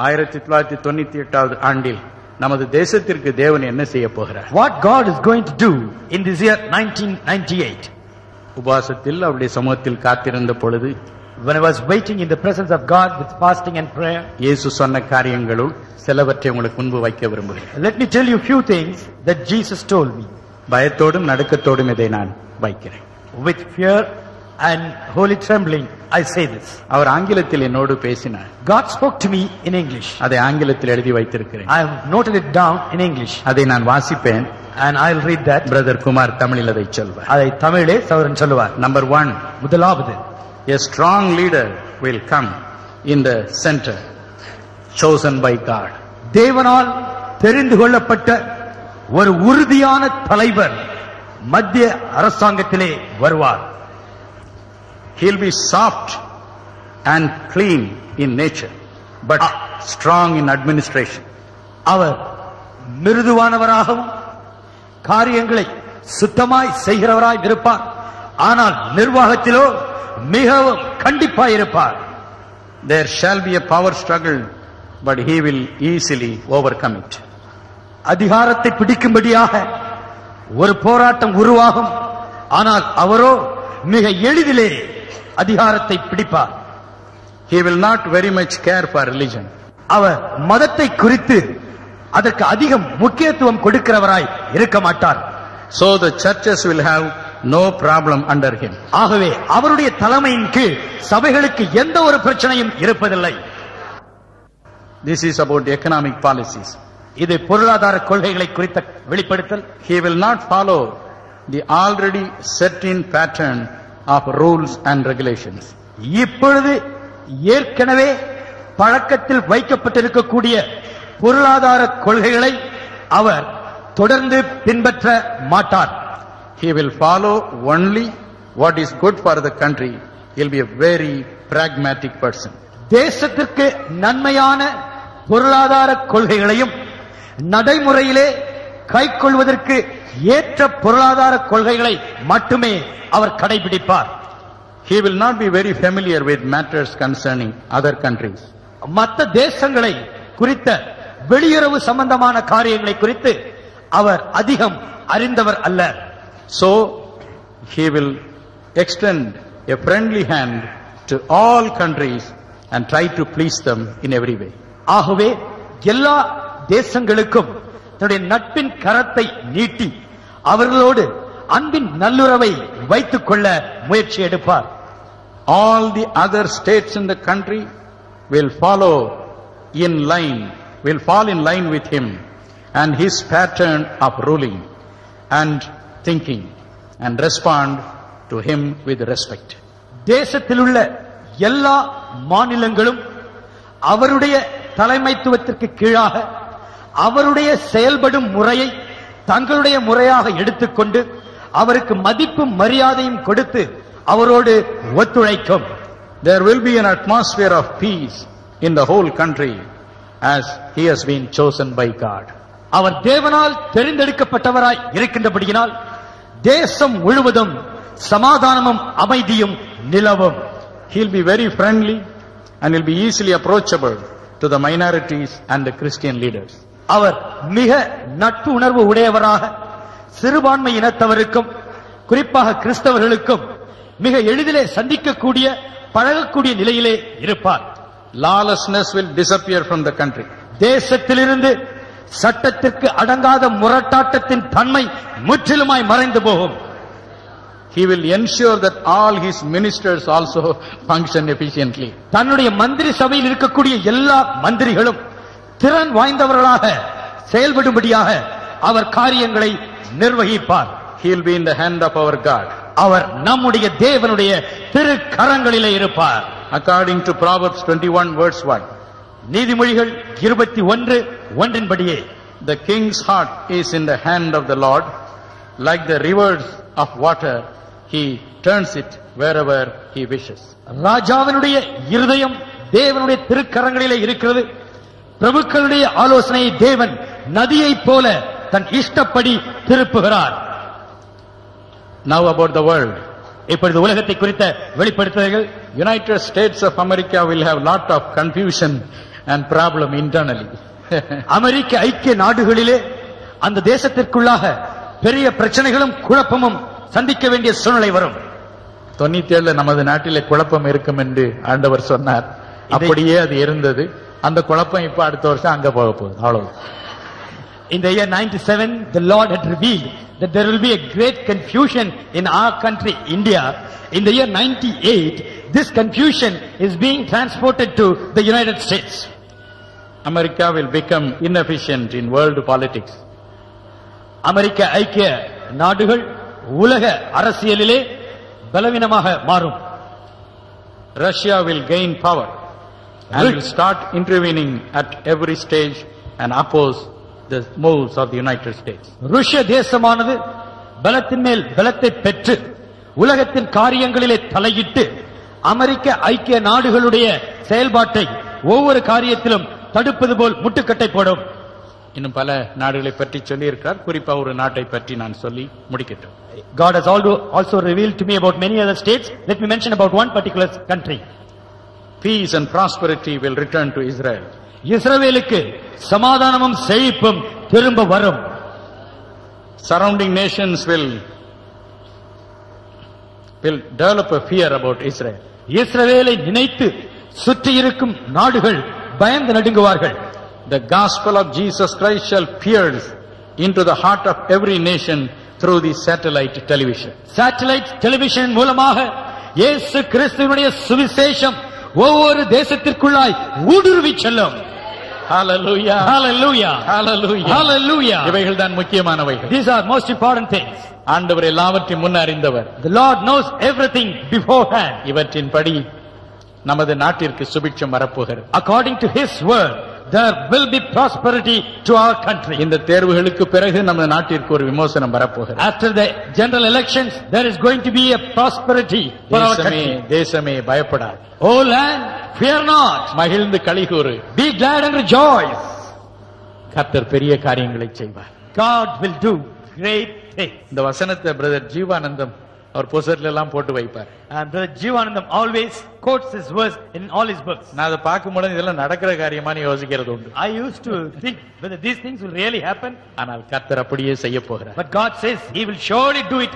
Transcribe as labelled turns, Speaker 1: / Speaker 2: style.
Speaker 1: 1998 ஆண்டில் நமது தேசத்திற்கு தேவன் என்ன செய்ய போகிறார்?
Speaker 2: What God is going to do in this year 1998?
Speaker 1: உபவாசத்தில் அவருடைய சமூகத்தில் காத்திருந்த பொழுது,
Speaker 2: when I was waiting in the presence of God with fasting and prayer,
Speaker 1: இயேசு சொன்ன காரியங்களுள் சிலவற்றை உங்களுக்கு முன்பு வைக்க விரும்புகிறேன்.
Speaker 2: Let me tell you a few things that Jesus told me.
Speaker 1: பயத்தோடும் நடுக்கத்தோடும் இதை நான் வைக்கிறேன்.
Speaker 2: With fear and holy trembling I say this.
Speaker 1: அவர் ஆங்கிலத்தில் என்னோடு பேசினார்.
Speaker 2: God spoke to me in English.
Speaker 1: அதை ஆங்கிலத்தில் எழுதி வைத்திருக்கிறேன்.
Speaker 2: I have noted it down in English.
Speaker 1: அதை நான் வாசிப்பேன்.
Speaker 2: And I'll read that.
Speaker 1: Brother Kumar தமிழில் அதை சொல்வார்.
Speaker 2: அதை தமிழிலே சௌரன் சொல்லுவார்.
Speaker 1: நம்பர் 1,
Speaker 2: முதலாவது,
Speaker 1: a strong leader will come in the center, chosen by God.
Speaker 2: தேவனால் தெரிந்து கொள்ளப்பட்ட ஒரு உறுதியான தலைவர் மத்திய அரசாங்கத்திலே வருவார்.
Speaker 1: He'll be soft and clean in nature, but strong in administration.
Speaker 2: அவர் மிருதுவானவராகவும் காரியங்களை சுத்தமாய் செய்கிறவராய் இருப்பார். ஆனால் நிர்வாகத்திலோ மிகவும் கண்டிப்பாய் இருப்பார்.
Speaker 1: There shall be a power struggle, but he will easily overcome it.
Speaker 2: அதிகாரத்தை பிடிக்கும்படியாக ஒரு போராட்டம் உருவாகும். ஆனால் அவரோ மிக எளிதிலே அதிகாரத்தை பிடிப்பார்.
Speaker 1: He will not very much care for religion.
Speaker 2: அவர் மதத்தை குறித்து அதற்கு அதிகம் முக்கியத்துவம் கொடுக்கிறவராய் இருக்க மாட்டார்.
Speaker 1: So the churches will have no problem under him.
Speaker 2: ஆகவே அவருடைய தலைமையின் கீழ் சபைகளுக்கு எந்த ஒரு பிரச்சனையும் இருப்பதில்லை.
Speaker 1: This is about economic policies.
Speaker 2: இது பொருளாதார கொள்கைகளை குறித்த வெளிப்படுத்தல்.
Speaker 1: He will not follow the already set in pattern of rules and regulations.
Speaker 2: இப்பொழுது ஏற்கனவே பழக்கத்தில் வைக்கப்பட்டிருக்கக்கூடிய பொருளாதார கொள்கைகளை அவர் தொடர்ந்து பின்பற்ற மாட்டார்.
Speaker 1: He will follow only what is good for the country. He'll be a very pragmatic person.
Speaker 2: தேசத்திற்கு நன்மையான பொருளாதார கொள்கைகளையும் நடைமுறையிலே கைக்கொள்வதற்கு ஏற்ற பொருளாதார கொள்கைகளை மட்டுமே அவர் கடைபிடிப்பார்.
Speaker 1: He will not be very familiar with matters concerning other countries.
Speaker 2: மற்ற தேசங்களை குறித்த வெளியுறவு சம்பந்தமான காரியங்களை குறித்து அவர் அதிகம் அறிந்தவர் அல்ல.
Speaker 1: So he will extend a friendly hand to all countries and try to please them in every way.
Speaker 2: ஆகவே எல்லா தேசங்களுக்கும் தன்னுடைய நட்பின் கரத்தை நீட்டி அவர்களோடு அன்பின் நல்லுறவை வைத்துக் கொள்ள முயற்சி எடுப்பார்.
Speaker 1: All the other states in the country will fall in line with him and his pattern of ruling and thinking, and respond to him with respect.
Speaker 2: தேசத்தில் உள்ள எல்லா மாநிலங்களும் அவருடைய தலைமைத்துவத்திற்கு கீழாக அவருடைய செயல்படும் முறையை தங்களுடைய முறையாக எடுத்துக்கொண்டு அவருக்கு மதிப்பும் மரியாதையும் கொடுத்து அவரோடு ஒத்துழைக்கும்.
Speaker 1: There will be an atmosphere of peace in the whole country as he has been chosen by God.
Speaker 2: அவர் தேவனால் தெரிந்தெடுக்கப்பட்டவராய் இருக்கின்றபடியினால் தேசம் முழுவதும் சமாதானமும் அமைதியும் நிலவும்.
Speaker 1: He'll be very friendly and will be easily approachable to the minorities and the Christian leaders.
Speaker 2: அவர் மிக நட்பு உணர்வு உடையவராக சிறுபான்மை இனத்தவருக்கும் குறிப்பாக கிறிஸ்தவர்களுக்கும் மிக எளிதிலே சந்திக்கக்கூடிய பழகக்கூடிய நிலையிலே இருப்பார்.
Speaker 1: Lawlessness will disappear from the country.
Speaker 2: தேசத்திலிருந்து சட்டத்திற்கு அடங்காத முரட்டாட்டத்தின் தன்மை முற்றிலுமாய் மறைந்து போகும்.
Speaker 1: He will ensure that all his ministers also function efficiently.
Speaker 2: தன்னுடைய மந்திரி சபையில் இருக்கக்கூடிய எல்லா மந்திரிகளும் திறன் வாய்ந்தவர்களாக செயல்படும்படியாக அவர் காரியங்களை நிர்வகிப்பார்.
Speaker 1: He will be in the hand of our God.
Speaker 2: அவர் நம்முடைய தேவனுடைய திரு கரங்களிலே இருப்பார்.
Speaker 1: According to Proverbs 21 verse 1.
Speaker 2: நீதிமொழிகள் 21:1 படியே,
Speaker 1: the king's heart is in the hand of the Lord, like the rivers of water, he turns it wherever he wishes.
Speaker 2: ராஜாவினுடைய இருதயம் தேவனுடைய திருக்கரங்களிலே இருக்கிறது. பிரபுக்களுடைய ஆலோசனையை தேவன் நதியைப் போல தன் இஷ்டப்படி திருப்புகிறார்.
Speaker 1: Now about the world.
Speaker 2: இப்பொழுது உலகத்தை குறித்த வெளிப்படுத்துதல்கள்.
Speaker 1: United States of America will have lot of confusion and problem internally.
Speaker 2: அமெரிக்க ஐக்கிய நாடுகளிலே அந்த தேசத்திற்குள்ளாக பெரிய பிரச்சனைகளும் குழப்பமும் சந்திக்க வேண்டிய சூழ்நிலை வரும்.
Speaker 1: 97 நமது நாட்டிலே குழப்பம் இருக்கும் என்று ஆண்டவர் சொன்னார். அப்படியே அது இருந்தது. அந்த குழப்பம் இப்ப அடுத்த வருஷம் அங்க போக போகுது. அவ்வளவு.
Speaker 2: In the year 97, the Lord had revealed that there will be a great confusion in our country, India. In the year 98, this confusion is being transported to the United States.
Speaker 1: America will become inefficient in world politics.
Speaker 2: அமெரிக்க ஐக்கிய நாடுகள் உலக அரசியலிலே பலவீனமாக மாறும்.
Speaker 1: Russia will gain power and will start intervening at every stage and oppose the moves of the United States.
Speaker 2: ருஷ்ய தேசமானது பலத்தின் மேல் பலத்தை பெற்று உலகத்தின் காரியங்களிலே தலையிட்டு அமெரிக்க ஐக்கிய நாடுகளுடைய செயல்பாட்டை ஒவ்வொரு காரியத்திலும் தடுப்பது போல் முட்டுக்கட்டை போடும்.
Speaker 1: இன்னும் பல நாடுகளை பற்றி சொல்லி இருக்கிறார். குறிப்பா ஒரு நாட்டை பற்றி நான் சொல்லி முடிக்கட்டும்.
Speaker 2: God has also revealed to me about many other states. Let me mention about one particular country.
Speaker 1: Peace and prosperity will return to Israel.
Speaker 2: இஸ்ரவேலுக்கு சமாதானமும் செழிப்பும் திரும்ப வரும்.
Speaker 1: Surrounding nations will develop a fear about Israel.
Speaker 2: இஸ்ரவேலை நினைத்து சுற்றி இருக்கும் நாடுகள் பயந்து நடுங்குவார்கள்.
Speaker 1: The gospel of Jesus Christ shall pierce into the heart of every nation through the satellite television.
Speaker 2: Satellite television மூலமாக இயேசு கிறிஸ்துவினுடைய சுவிசேஷம் ஒவ்வொரு தேசத்திற்குள்ளாய் ஊடுருவி செல்லும்.
Speaker 1: Hallelujah.
Speaker 2: Hallelujah.
Speaker 1: Hallelujah.
Speaker 2: Hallelujah.
Speaker 1: இவைகள் தான் முக்கியமானவைகள்.
Speaker 2: These are most important things.
Speaker 1: ஆண்டவர் எல்லாவற்றையும் முன் அறிந்தவர்.
Speaker 2: The Lord knows everything beforehand.
Speaker 1: இவற்றின்படி நமது நாட்டிற்கு சுபிட்சம் வரப்போகிறது.
Speaker 2: According to His word, there will be prosperity to our country.
Speaker 1: இந்த தேர்வுகளுக்கு பிறகு நமது நாட்டிற்கு ஒரு விமோசனம் வரப்போகிறது.
Speaker 2: After the general elections, there is going to be a prosperity for our country.
Speaker 1: தேசமே பயப்படாது.
Speaker 2: O land, fear not.
Speaker 1: மகிழ்ந்து களிகூறு.
Speaker 2: Be glad and rejoice.
Speaker 1: கர்த்தர் பெரிய காரியங்களை செய்வார்.
Speaker 2: God will do great things.
Speaker 1: இந்த வசனத்தை பிரதர் ஜீவானந்தம் அவர் புத்தகத்துல எல்லாம் போட்டு வைப்பார்.
Speaker 2: And Brother Jeevanandam always quotes this verse in all his books.
Speaker 1: நான் அதை பார்க்கும்போது இதெல்லாம் நடக்கிற காரியமான்னு யோசிக்கிறது உண்டு.
Speaker 2: I used to think whether these things will really happen.
Speaker 1: ஆனால் கர்த்தர் அப்படியே செய்ய போகிறார்.
Speaker 2: But God says He will surely do it.